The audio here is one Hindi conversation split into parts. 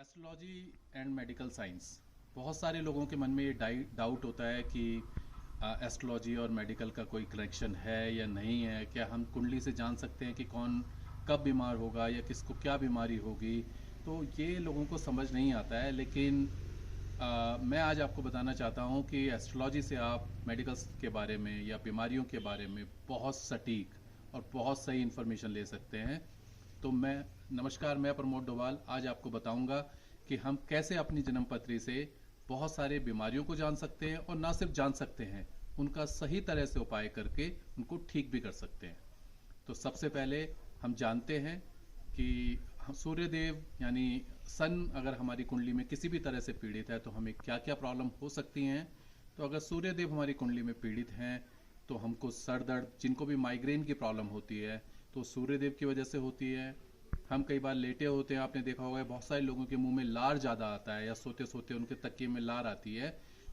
Astrology and medical science. बहुत सारे लोगों के मन में ये डाउट होता है कि एस्ट्रोलॉजी और मेडिकल का कोई कनेक्शन है या नहीं है। क्या हम कुंडली से जान सकते हैं कि कौन कब बीमार होगा या किसको क्या बीमारी होगी। तो ये लोगों को समझ नहीं आता है, लेकिन मैं आज आपको बताना चाहता हूँ कि एस्ट्रोलॉजी से आप मेडिकल्स के बारे में या बीमारियों के बारे में बहुत सटीक और बहुत सही इन्फॉर्मेशन ले सकते हैं। तो नमस्कार, मैं प्रमोद डोभाल आज आपको बताऊंगा कि हम कैसे अपनी जन्मपत्री से बहुत सारे बीमारियों को जान सकते हैं, और ना सिर्फ जान सकते हैं, उनका सही तरह से उपाय करके उनको ठीक भी कर सकते हैं। तो सबसे पहले हम जानते हैं कि सूर्य देव यानी सन अगर हमारी कुंडली में किसी भी तरह से पीड़ित है तो हमें क्या क्या प्रॉब्लम हो सकती हैं। तो अगर सूर्य देव हमारी कुंडली में पीड़ित हैं तो हमको सर दर्द, जिनको भी माइग्रेन की प्रॉब्लम होती है तो सूर्य देव की वजह से होती है। हम कई बार लेटे होते हैं, आपने देखा होगा बहुत सारे लोगों के मुंह में लार ज़्यादा आता है या सोते सोते उनके तकिए में लार आती है।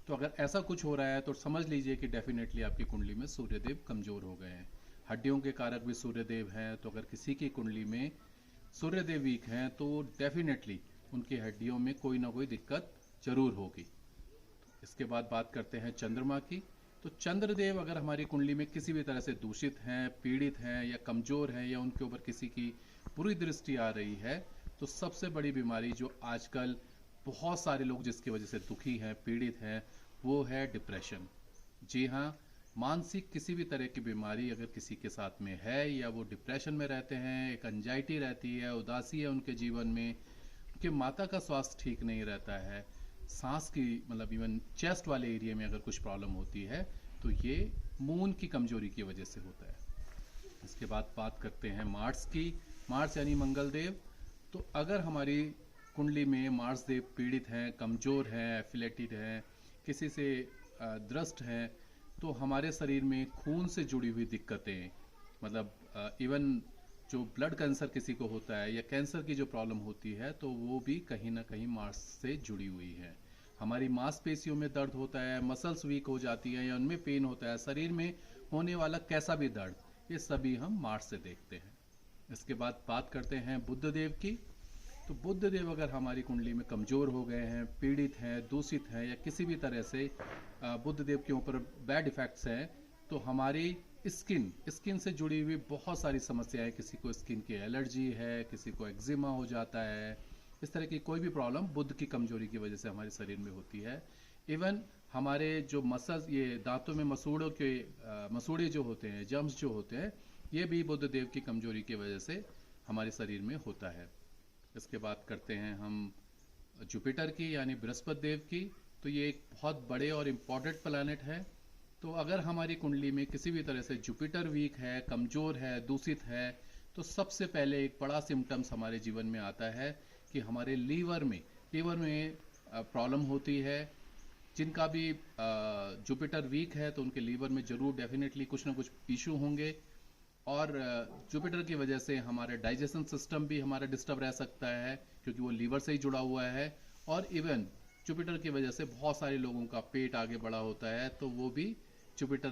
तो अगर ऐसा कुछ हो रहा है तो समझ लीजिए कि डेफिनेटली आपकी कुंडली में सूर्यदेव कमज़ोर हो गए हैं। हड्डियों के कारक भी सूर्यदेव हैं, तो अगर किसी की कुंडली में सूर्यदेव वीक हैं तो डेफिनेटली उनकी हड्डियों में कोई ना कोई दिक्कत जरूर होगी। इसके बाद बात करते हैं चंद्रमा की। तो चंद्रदेव अगर हमारी कुंडली में किसी भी तरह से दूषित हैं, पीड़ित हैं या कमज़ोर हैं या उनके ऊपर किसी की बुरी दृष्टि आ रही है, तो सबसे बड़ी बीमारी जो आजकल बहुत सारे लोग जिसकी वजह से दुखी हैं, पीड़ित हैं, वो है डिप्रेशन। जी हाँ, मानसिक किसी भी तरह की बीमारी अगर किसी के साथ में है या वो डिप्रेशन में रहते हैं, एक एंजाइटी रहती है, उदासी है उनके जीवन में, उनके माता का स्वास्थ्य ठीक नहीं रहता है, सांस की मतलब इवन चेस्ट वाले एरिया में अगर कुछ प्रॉब्लम होती है तो ये मून की कमजोरी की वजह से होता है। इसके बाद बात करते हैं मार्स की। मार्स यानी मंगल देव। तो अगर हमारी कुंडली में मार्स देव पीड़ित हैं, कमज़ोर हैं, एफिलेटेड हैं, किसी से द्रस्ट हैं, तो हमारे शरीर में खून से जुड़ी हुई दिक्कतें, मतलब इवन जो ब्लड कैंसर किसी को होता है या कैंसर की जो प्रॉब्लम होती है तो वो भी कहीं ना कहीं मार्स से जुड़ी हुई है। हमारी मांसपेशियों में दर्द होता है, मसल्स वीक हो जाती हैं या उनमें पेन होता है, शरीर में होने वाला कैसा भी दर्द, ये सभी हम मार्स से देखते हैं। इसके बाद बात करते हैं बुध देव की। तो बुध देव अगर हमारी कुंडली में कमज़ोर हो गए हैं, पीड़ित हैं, दूषित हैं या किसी भी तरह से बुध देव के ऊपर बैड इफेक्ट्स हैं, तो हमारी स्किन से जुड़ी हुई बहुत सारी समस्याएं, किसी को स्किन की एलर्जी है, किसी को एक्जिमा हो जाता है, इस तरह की कोई भी प्रॉब्लम बुध की कमजोरी की वजह से हमारे शरीर में होती है। इवन हमारे जो मसल्स, ये दांतों में मसूड़े जो होते हैं, जम्स जो होते हैं, ये भी बुध देव की कमजोरी की वजह से हमारे शरीर में होता है। इसके बाद करते हैं हम जुपिटर की यानी बृहस्पति देव की। तो ये एक बहुत बड़े और इम्पॉर्टेंट प्लैनेट है। तो अगर हमारी कुंडली में किसी भी तरह से जुपिटर वीक है, कमज़ोर है, दूषित है, तो सबसे पहले एक बड़ा सिम्टम्स हमारे जीवन में आता है कि हमारे लीवर में प्रॉब्लम होती है। जिनका भी जुपिटर वीक है तो उनके लीवर में ज़रूर डेफिनेटली कुछ ना कुछ इशू होंगे, और जुपिटर की वजह से हमारे डाइजेशन सिस्टम भी हमारा डिस्टर्ब रह सकता है क्योंकि वो लीवर से ही जुड़ा हुआ है। और इवन जुपिटर की वजह से बहुत सारे लोगों का पेट आगे बढ़ा होता है, तो वो भी जुपिटर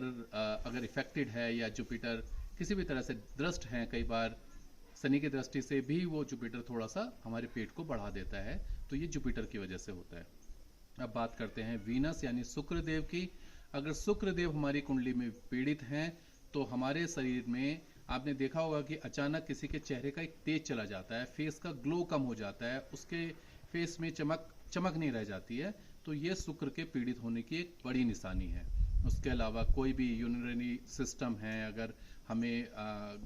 अगर इफेक्टेड है या जुपिटर किसी भी तरह से दृष्ट हैं, कई बार शनि की दृष्टि से भी वो जुपिटर थोड़ा सा हमारे पेट को बढ़ा देता है, तो ये जुपिटर की वजह से होता है। अब बात करते हैं वीनस यानी शुक्र देव की। अगर शुक्र देव हमारी कुंडली में पीड़ित हैं तो हमारे शरीर में आपने देखा होगा कि अचानक किसी के चेहरे का एक तेज चला जाता है, फेस का ग्लो कम हो जाता है, उसके फेस में चमक नहीं रह जाती है, तो ये शुक्र के पीड़ित होने की एक बड़ी निशानी है। उसके अलावा कोई भी यूरिनरी सिस्टम है, अगर हमें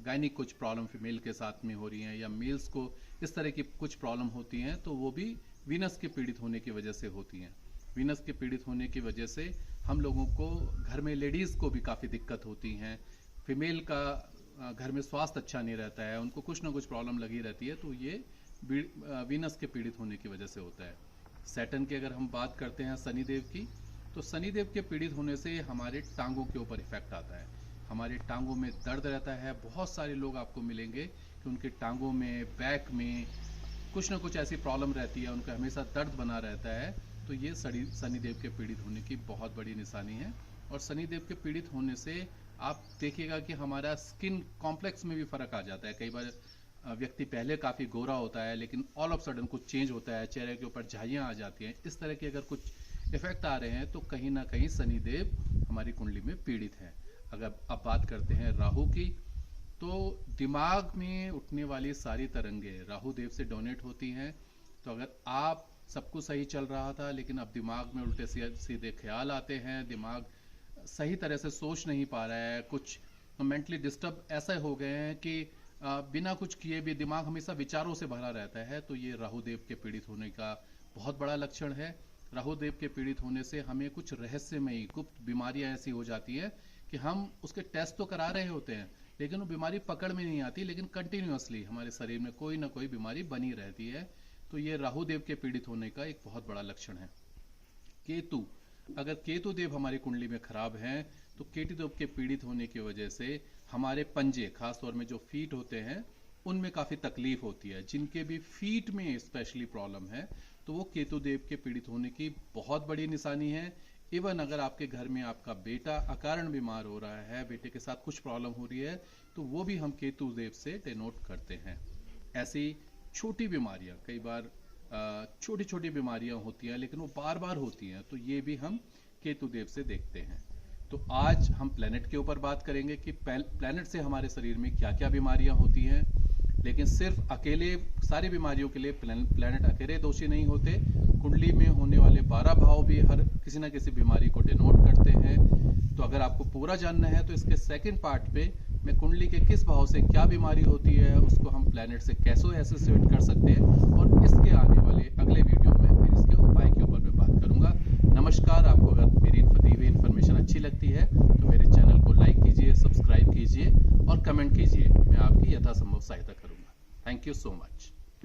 गायनिक कुछ प्रॉब्लम फीमेल के साथ में हो रही हैं या मेल्स को इस तरह की कुछ प्रॉब्लम होती हैं, तो वो भी वीनस के पीड़ित होने की वजह से होती हैं। वीनस के पीड़ित होने की वजह से हम लोगों को घर में लेडीज़ को भी काफ़ी दिक्कत होती हैं। फीमेल का घर में स्वास्थ्य अच्छा नहीं रहता है, उनको कुछ ना कुछ प्रॉब्लम लगी रहती है, तो ये वीनस के पीड़ित होने की वजह से होता है। सैटर्न की अगर हम बात करते हैं शनिदेव की, तो शनिदेव के पीड़ित होने से हमारे टांगों के ऊपर इफेक्ट आता है, हमारे टांगों में दर्द रहता है। बहुत सारे लोग आपको मिलेंगे कि उनके टांगों में, बैक में कुछ ना कुछ ऐसी प्रॉब्लम रहती है, उनका हमेशा दर्द बना रहता है, तो ये शनिदेव के पीड़ित होने की बहुत बड़ी निशानी है। और शनिदेव के पीड़ित होने से आप देखिएगा कि हमारा स्किन कॉम्प्लेक्स में भी फ़र्क आ जाता है। कई बार व्यक्ति पहले काफ़ी गोरा होता है लेकिन ऑल ऑफ सडन कुछ चेंज होता है, चेहरे के ऊपर झाइयाँ आ जाती हैं, इस तरह के अगर कुछ इफेक्ट आ रहे हैं तो कहीं ना कहीं शनिदेव हमारी कुंडली में पीड़ित हैं। अगर अब बात करते हैं राहु की, तो दिमाग में उठने वाली सारी तरंगे राहु देव से डोनेट होती हैं। तो अगर आप सब कुछ सही चल रहा था लेकिन अब दिमाग में उल्टे सीधे ख्याल आते हैं, दिमाग सही तरह से सोच नहीं पा रहा है, कुछ मेंटली डिस्टर्ब ऐसे हो गए हैं कि बिना कुछ किए भी दिमाग हमेशा विचारों से भरा रहता है, तो ये राहु देव के पीड़ित होने का बहुत बड़ा लक्षण है। राहु देव के पीड़ित होने से हमें कुछ रहस्यमयी गुप्त बीमारियां ऐसी हो जाती है कि हम उसके टेस्ट तो करा रहे होते हैं लेकिन वो बीमारी पकड़ में नहीं आती, लेकिन कंटिन्यूअसली हमारे शरीर में कोई ना कोई बीमारी बनी रहती है। तो ये राहु देव के पीड़ित होने का एक बहुत बड़ा लक्षण है। केतु, अगर केतु देव हमारी कुंडली में खराब हैं तो केतु देव के पीड़ित होने की वजह से हमारे पंजे, खासतौर में जो फीट होते हैं उनमें काफी तकलीफ होती है। जिनके भी फीट में स्पेशली प्रॉब्लम है तो वो केतु देव के पीड़ित होने की बहुत बड़ी निशानी है। इवन अगर आपके घर में आपका बेटा अकारण बीमार हो रहा है, बेटे के साथ कुछ प्रॉब्लम हो रही है, तो वो भी हम केतु देव से डिनोट करते हैं। ऐसी छोटी बीमारियां, कई बार छोटी छोटी बीमारियां होती हैं लेकिन वो बार बार होती हैं, तो ये भी हम केतु देव से देखते हैं। तो आज हम प्लेनेट के ऊपर बात करेंगे कि प्लेनेट से हमारे शरीर में क्या क्या बीमारियां होती हैं, लेकिन सिर्फ अकेले सारी बीमारियों के लिए प्लेनेट अकेले दोषी नहीं होते। कुंडली में होने वाले 12 भाव भी हर किसी ना किसी बीमारी को डिनोट करते हैं। तो अगर आपको पूरा जानना है तो इसके सेकंड पार्ट पे मैं कुंडली के किस भाव से क्या बीमारी होती है, उसको हम प्लेनेट से कैसे एसोसिएट कर सकते हैं, और इसके आने वाले अगले वीडियो में फिर इसके उपाय के ऊपर मैं बात करूंगा। नमस्कार, आपको अगर मेरी दी हुई इन्फॉर्मेशन अच्छी लगती है तो मेरे चैनल को लाइक कीजिए, सब्सक्राइब कीजिए और कमेंट कीजिए। मैं आपकी यथासंभव सहायता करूंगा। Thank you so much.